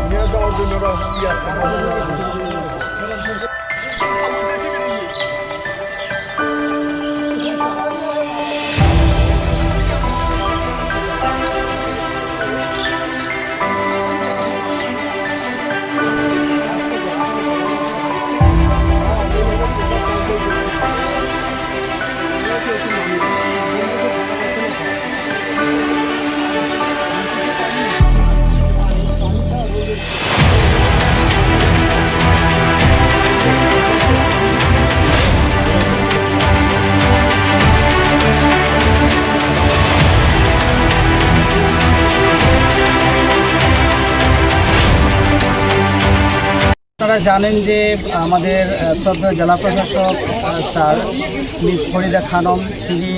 নিয়ে যাওয়ার জন্য ওরা ইয়ে আছে। আপনারা জানেন যে আমাদের শ্রদ্ধেয় জেলা প্রশাসক স্যার মিস ফরিদা খানম তিনি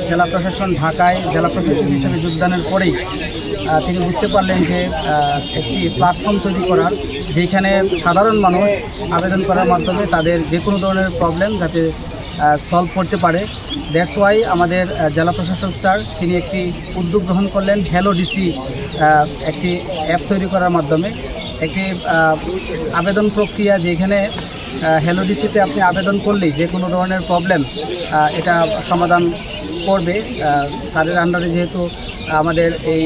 জেলা প্রশাসন ঢাকায় জেলা প্রশাসক হিসেবে যোগদানের পরেই তিনি বুঝতে পারলেন যে একটি প্ল্যাটফর্ম তৈরি করার, যেখানে সাধারণ মানুষ আবেদন করার মাধ্যমে তাদের যে কোনো ধরনের প্রবলেম যাতে সলভ করতে পারে। দ্যাটস ওয়াই আমাদের জেলা প্রশাসক স্যার তিনি একটি উদ্যোগ গ্রহণ করলেন হ্যালো ডিসি একটি অ্যাপ তৈরি করার মাধ্যমে। একটি আবেদন প্রক্রিয়া যেখানে হ্যালো ডিসিতে আপনি আবেদন করলেই যে কোনো ধরনের প্রবলেম এটা সমাধান করবে। স্যারের আন্ডারে যেহেতু আমাদের এই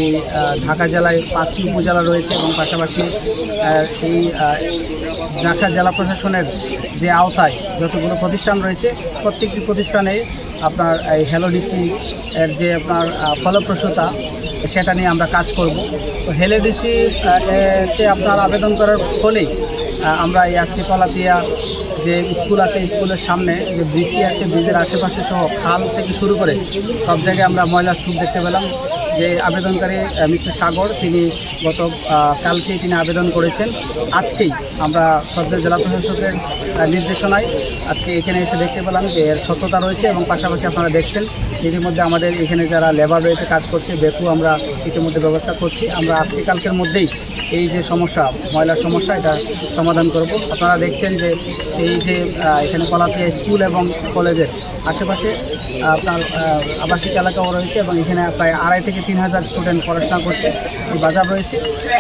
ঢাকা জেলায় 5টি উপজেলা রয়েছে এবং পাশাপাশি এই ঢাকা জেলা প্রশাসনের যে আওতায় যতগুলো প্রতিষ্ঠান রয়েছে প্রত্যেকটি প্রতিষ্ঠানে আপনার এই হ্যালো ডিসি এর যে আপনার ফলপ্রসূতা সেটা নিয়ে আমরা কাজ করব। তো হ্যালো ডিসি তে আপনার আবেদন করার ফলেই আমরা এই আজকে কলাতিয়া যে স্কুল আছে স্কুলের সামনে যে ব্রিজটি আছে ব্রিজের আশেপাশে সহ খাল থেকে শুরু করে সব জায়গায় আমরা ময়লা স্তূপ দেখতে পেলাম। যে আবেদনকারী মিস্টার সাগর তিনি গত কালকেই তিনি আবেদন করেছেন। আজকেই আমরা শ্রদ্ধেয় জেলা প্রশাসকের নির্দেশনায় আজকে এখানে এসে দেখতে পেলাম যে এর সত্যতা রয়েছে এবং পাশাপাশি আপনারা দেখছেন ইতিমধ্যে আমাদের এখানে যারা লেবার রয়েছে কাজ করছে বেতু আমরা ইতিমধ্যে ব্যবস্থা করছি। আমরা আজকে কালকের মধ্যেই এই যে সমস্যা ময়লার সমস্যা এটা সমাধান করব। আপনারা দেখছেন যে এই যে এখানে কলাতিয়া স্কুল এবং কলেজের আশেপাশে আপনার আবাসিক এলাকাও রয়েছে এবং এখানে প্রায় 2,500 থেকে 3,000 স্টুডেন্ট পড়াশোনা করছে। এই বাজার রয়েছে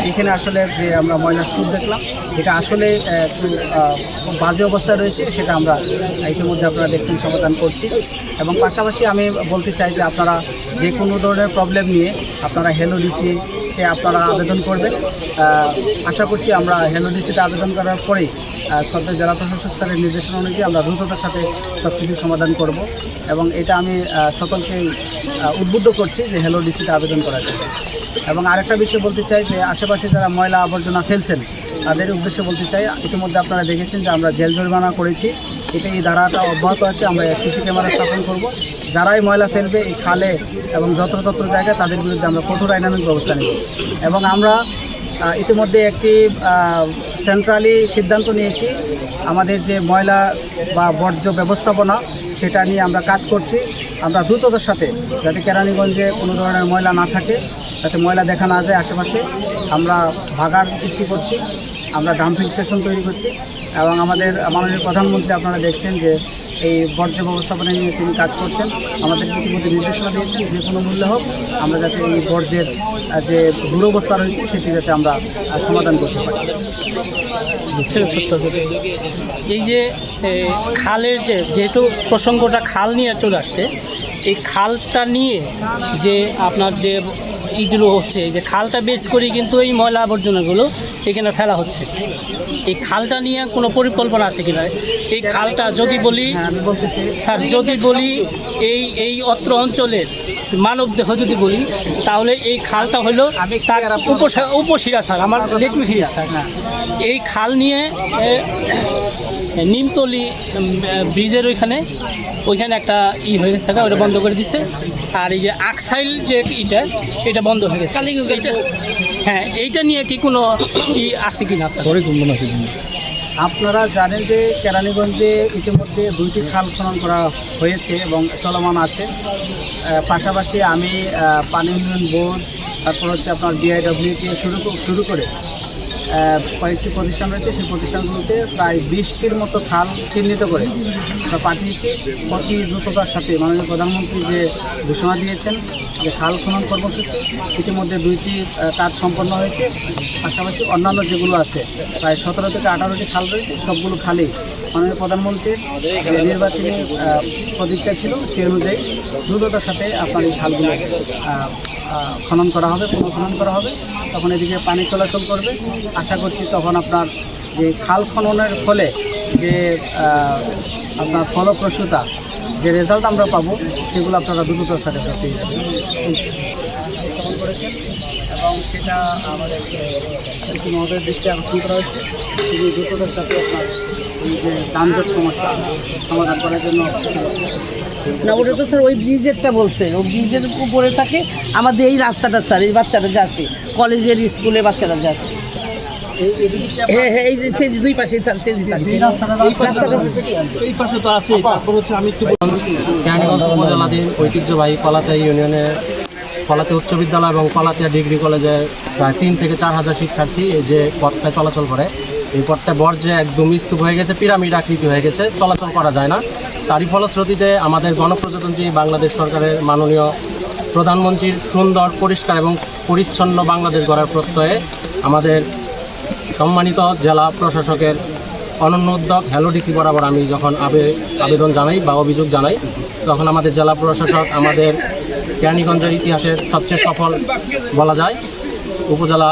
এখানে আসলে যে আমরা ময়লার স্তূপ দেখলাম এটা আসলে একটু বাজে অবস্থা রয়েছে, সেটা আমরা ইতিমধ্যে আপনারা দেখছেন সমাধান করছি। এবং পাশাপাশি আমি বলতে চাই যে আপনারা যে কোনো ধরনের প্রবলেম নিয়ে আপনারা হ্যালো ডিসিতে আপনারা আবেদন করবেন। আশা করছি আমরা হ্যালো ডিসিতে আবেদন করার পরেই শ্রদ্ধেয় জেলা প্রশাসক স্যারের নির্দেশনা অনুযায়ী আমরা দ্রুততার সাথে সব কিছু সমাধান করব এবং এটা আমি সকলকে উদ্বুদ্ধ করছি যে হ্যালো ডিসিতে আবেদন করার জন্য। এবং আরেকটা বিষয় বলতে চাই যে আশেপাশে যারা ময়লা আবর্জনা ফেলছেন তাদের উদ্দেশ্যে বলতে চাই, ইতিমধ্যে আপনারা দেখেছেন যে আমরা জেল জরিমানা করেছি, এটা এই ধারাটা অব্যাহত আছে। আমরা সিসি ক্যামেরা স্থাপন করব, যারাই ময়লা ফেলবে এই খালে এবং যত্রতত্র জায়গায় তাদের বিরুদ্ধে আমরা কঠোর আইনানুগ ব্যবস্থা নেব। এবং আমরা ইতিমধ্যে একটি সেন্ট্রালি সিদ্ধান্ত নিয়েছি আমাদের যে ময়লা বা বর্জ্য ব্যবস্থাপনা সেটা নিয়ে আমরা কাজ করছি। আমরা দ্রুততার সাথে যাতে কেরানীগঞ্জে কোনো ধরনের ময়লা না থাকে, যাতে ময়লা দেখা না যায় আশেপাশে আমরা ভাগাড় সৃষ্টি করছি, আমরা ডাম্পিং স্টেশন তৈরি করছি এবং আমাদের মাননীয় প্রধানমন্ত্রী আপনারা দেখছেন যে এই বর্জ্য ব্যবস্থাপনা নিয়ে তিনি কাজ করছেন। আমাদের ইতিমধ্যে নির্দেশনা দিয়েছেন যে কোনো মূল্যে হোক আমরা যাতে এই বর্জ্যের যে দুরবস্থা রয়েছে সেটি যাতে আমরা সমাধান করতে পারি। এই যে খালের যেহেতু প্রসঙ্গটা খাল নিয়ে চলে আসছে, এই খালটা নিয়ে যে আপনার যে এইগুলো হচ্ছে যে খালটা বেশ করে কিন্তু এই ময়লা আবর্জনাগুলো এখানে ফেলা হচ্ছে। এই খালটা নিয়ে কোনো পরিকল্পনা আছে কিনা? এই খালটা যদি বলি স্যার, যদি বলি এই অত্র অঞ্চলের মানবদেহ যদি বলি তাহলে এই খালটা হলো তার উপশিরা স্যার, আমার লেটমি ফিরিস স্যার। এই খাল নিয়ে নিমতলি ব্রিজের ওইখানে একটা হয়ে গেছে, ওটা বন্ধ করে দিছে। আর এই যে আকসাইল যে এটা বন্ধ হয়ে গেছে। এইটা হ্যাঁ, এইটা নিয়ে কি কোনো আছে কি না পরিকল্পনা আছে? আপনারা জানেন যে কেরানীগঞ্জে ইতিমধ্যে 2টি খাল খনন করা হয়েছে এবং চলমান আছে। পাশাপাশি আমি পানি উন্নয়ন বোর্ড, তারপর হচ্ছে আপনার BIWT শুরু করে কয়েকটি প্রতিষ্ঠান রয়েছে, সেই প্রতিষ্ঠানগুলোতে প্রায় 20টির মতো খাল চিহ্নিত করে আমরা পাঠিয়েছি। অতি দ্রুততার সাথে মাননীয় প্রধানমন্ত্রী যে ঘোষণা দিয়েছেন যে খাল খনন কর্মসূচি, ইতিমধ্যে 2টি কাজ সম্পন্ন হয়েছে। পাশাপাশি অন্যান্য যেগুলো আছে প্রায় 17 থেকে 18টি খাল রয়েছে, সবগুলো খালি মাননীয় প্রধানমন্ত্রীর যে নির্বাচনী প্রতিজ্ঞা ছিল সেই অনুযায়ী দ্রুততার সাথে আপনার এই খালগুলো খনন করা হবে, পুনঃখনন করা হবে। তখন এদিকে পানি চলাচল করবে। আশা করছি তখন আপনার যে খাল খননের ফলে যে আপনার ফলপ্রসূতা, যে রেজাল্ট আমরা পাবো, সেগুলো আপনারা দ্রুততার সাথে পেয়ে যাবেন। স্থাপন করেছেন এবং সেটা আমাদের মহোদয়ের দৃষ্টি আকর্ষণ করা হয়েছে। খুবই দ্রুততার সাথে আপনার এই যে যানজট সমস্যা সমাধান করার জন্য। না, ওটা তো স্যার ওই ব্রিজেরটা বলছে, ওই ব্রিজের উপরে থাকে আমাদের এই রাস্তাটা স্যার, এই বাচ্চারা যাচ্ছে কলেজের স্কুলে বাচ্চারা যাচ্ছে। হ্যাঁ হ্যাঁ, এই যে সেই দুই পাশে রাস্তাটা এই পাশে তো আছে। তারপর হচ্ছে আমি একটু কেরানীগঞ্জ উপজেলাধীন ঐতিহ্যবাহী কলাতিয়া ইউনিয়নের কলাতিয়া উচ্চ বিদ্যালয় এবং কলাতিয়া ডিগ্রি কলেজের প্রায় 3 থেকে 4 হাজার শিক্ষার্থী এই যে পথটায় চলাচল করে। এই পথটা বর্জ্যে একদম স্তূপ হয়ে গেছে, পিরামিড আকৃতি হয়ে গেছে, চলাচল করা যায় না। তারই ফলশ্রুতিতে আমাদের গণপ্রজাতন্ত্রী বাংলাদেশ সরকারের মাননীয় প্রধানমন্ত্রীর সুন্দর, পরিষ্কার এবং পরিচ্ছন্ন বাংলাদেশ গড়ার প্রত্যয়ে আমাদের সম্মানিত জেলা প্রশাসকের অনন্য উদ্যোগ হ্যালো ডিসি বরাবর আমি যখন আবেদন জানাই বা অভিযোগ জানাই, তখন আমাদের জেলা প্রশাসক আমাদের কেরানীগঞ্জের ইতিহাসের সবচেয়ে সফল বলা যায় উপজেলা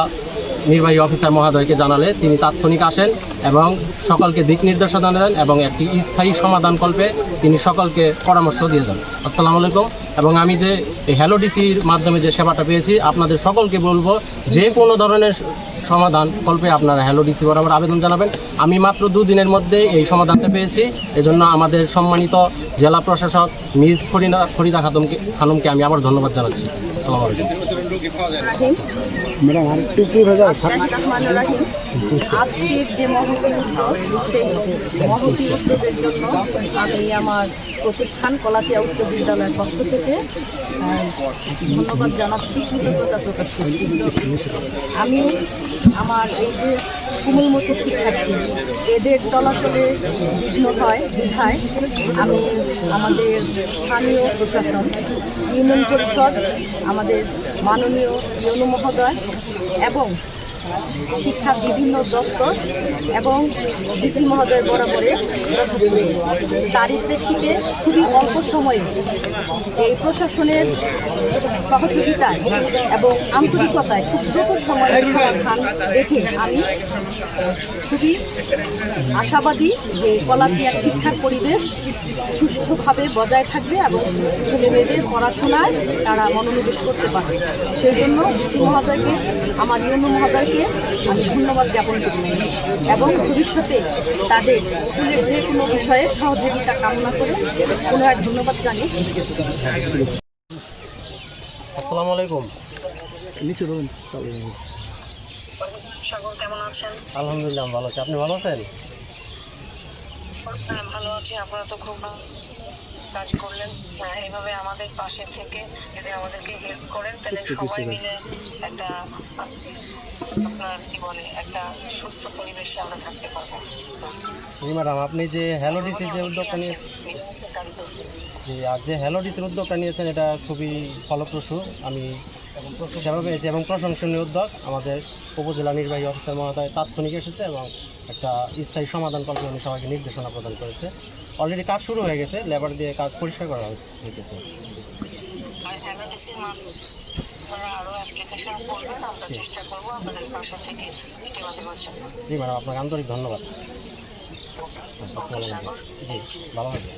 নির্বাহী অফিসার মহোদয়কে জানালে তিনি তাৎক্ষণিক আসেন এবং সকলকে দিক নির্দেশনা দেন এবং একটি স্থায়ী সমাধানকল্পে তিনি সকলকে পরামর্শ দিয়ে যান। আসসালামু আলাইকুম। এবং আমি যে এই হ্যালো ডিসির মাধ্যমে যে সেবাটা পেয়েছি, আপনাদের সকলকে বলবো যে কোনো ধরনের সমাধান কল্পে আপনারা হ্যালো ডিসি বরাবর আবেদন জানাবেন। আমি মাত্র 2 দিনের মধ্যে এই সমাধানটা পেয়েছি, এজন্য আমাদের সম্মানিত জেলা প্রশাসক মিস ফরিদা খানমকে আমি আবার ধন্যবাদ জানাচ্ছি। আসসালামু আলাইকুম। আজকের যে মহতী উদ্যোগ, সেই মহতী উদ্যোগের জন্য আমি আমার প্রতিষ্ঠান কলাতিয়া উচ্চ বিদ্যালয়ের পক্ষ থেকে ধন্যবাদ জানাচ্ছি, কৃতজ্ঞতা প্রকাশ করছি। আমি আমার এই যে কোমলমতি শিক্ষার্থী, এদের চলাচলে বিঘ্ন হয় বিধায় আমি আমাদের স্থানীয় প্রশাসন, ইউনিয়ন পরিষদ, আমাদের মাননীয় ইউনো মহোদয় এবং শিক্ষা বিভিন্ন দপ্তর এবং ডিসি মহোদয়ের বরাবরে দরখাস্ত। তারই প্রেক্ষিতে খুবই অল্প সময়ে এই প্রশাসনের সহযোগিতায় এবং আন্তরিকতায় খুব দ্রুত সময়ের সমাধান দেখে আমি খুবই আশাবাদী যে কলাতিয়ার শিক্ষার পরিবেশ সুষ্ঠুভাবে বজায় থাকবে এবং ছেলেমেয়েদের পড়াশোনায় তারা মনোনিবেশ করতে পারবে। সেই জন্য ডিসি মহোদয়কে, আমার ইউনো মহোদয়কে আমি ধন্যবাদ জ্ঞাপন করছি এবং ভবিষ্যতে তাদের স্কুলের যে কোনো বিষয়ে সহযোগিতা কামনা করে পুনরায় ধন্যবাদ জানিয়ে শেষ করছি। আসসালামু আলাইকুম। কেমন আছেন? আলহামদুলিল্লাহ ভালো আছি। আপনি ভালো আছেন? হ্যাঁ, ভালো আছি। আপনারা তো খুব কাজ করলেন। এইভাবে আমাদের পাশে থেকে যদি আমাদেরকে হেল্প করেন, তাহলে সবাই মিলে একটা আপনার কি বলে একটা সুস্থ পরিবেশে আমরা থাকতে পারবো। জি ম্যাডাম, আপনি যে হ্যালো ডিসির যে উদ্যোগটা নিয়ে আর যে হ্যালো ডিসির উদ্যোগটা নিয়েছেন, এটা খুবই ফলপ্রসূ। আমি সেবা পেয়েছি এবং প্রশংসনীয় উদ্যোগ। আমাদের উপজেলা নির্বাহী অফিসার মহোদয় তাৎক্ষণিক এসেছে এবং একটা স্থায়ী সমাধান কল্পে উনি সবাইকে নির্দেশনা প্রদান করেছে। অলরেডি কাজ শুরু হয়ে গেছে, লেবার দিয়ে কাজ পরিষ্কার করা হয়েছে। আরো অ্যাপ্লিকেশন করবেন, আমরা চেষ্টা করবো আপনাদের পাশে থেকে সেবা দেওয়ার জন্য। জি ম্যাডাম, আপনাকে আন্তরিক ধন্যবাদ। আসসালামু আলাইকুম। জি, ভালো থাকবেন।